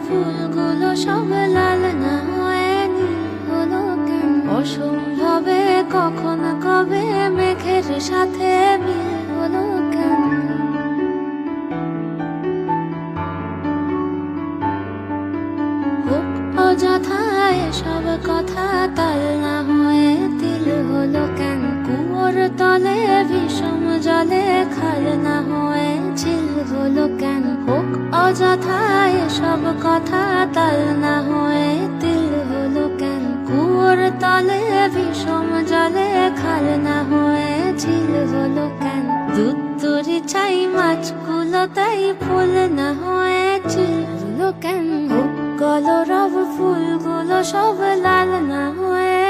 ফুলগুলো সব লাল না হয়ে নীল হলো কেন? অসম্ভবে কখন কবে মেঘের সাথে মিল হলো কেন? হোক অযথা এসব কথা, তাল না হয়ে তিল হলো কেন? কুয়োর তলে বিষম জলে খাল না হয়ে ঝিল হলো কেন? হোক অযথা এসব কথা, তাল না হয়ে তিল হলো কেন? কুয়োর তলে বিষম জলে খাল না হয়ে ঝিল হলো কেন? দুধ তরি চাই মাছগুলো তাই ফুল না হয়ে চিল হলো কেন? হোক কলরব ফুলগুলো সব লাল না হয়ে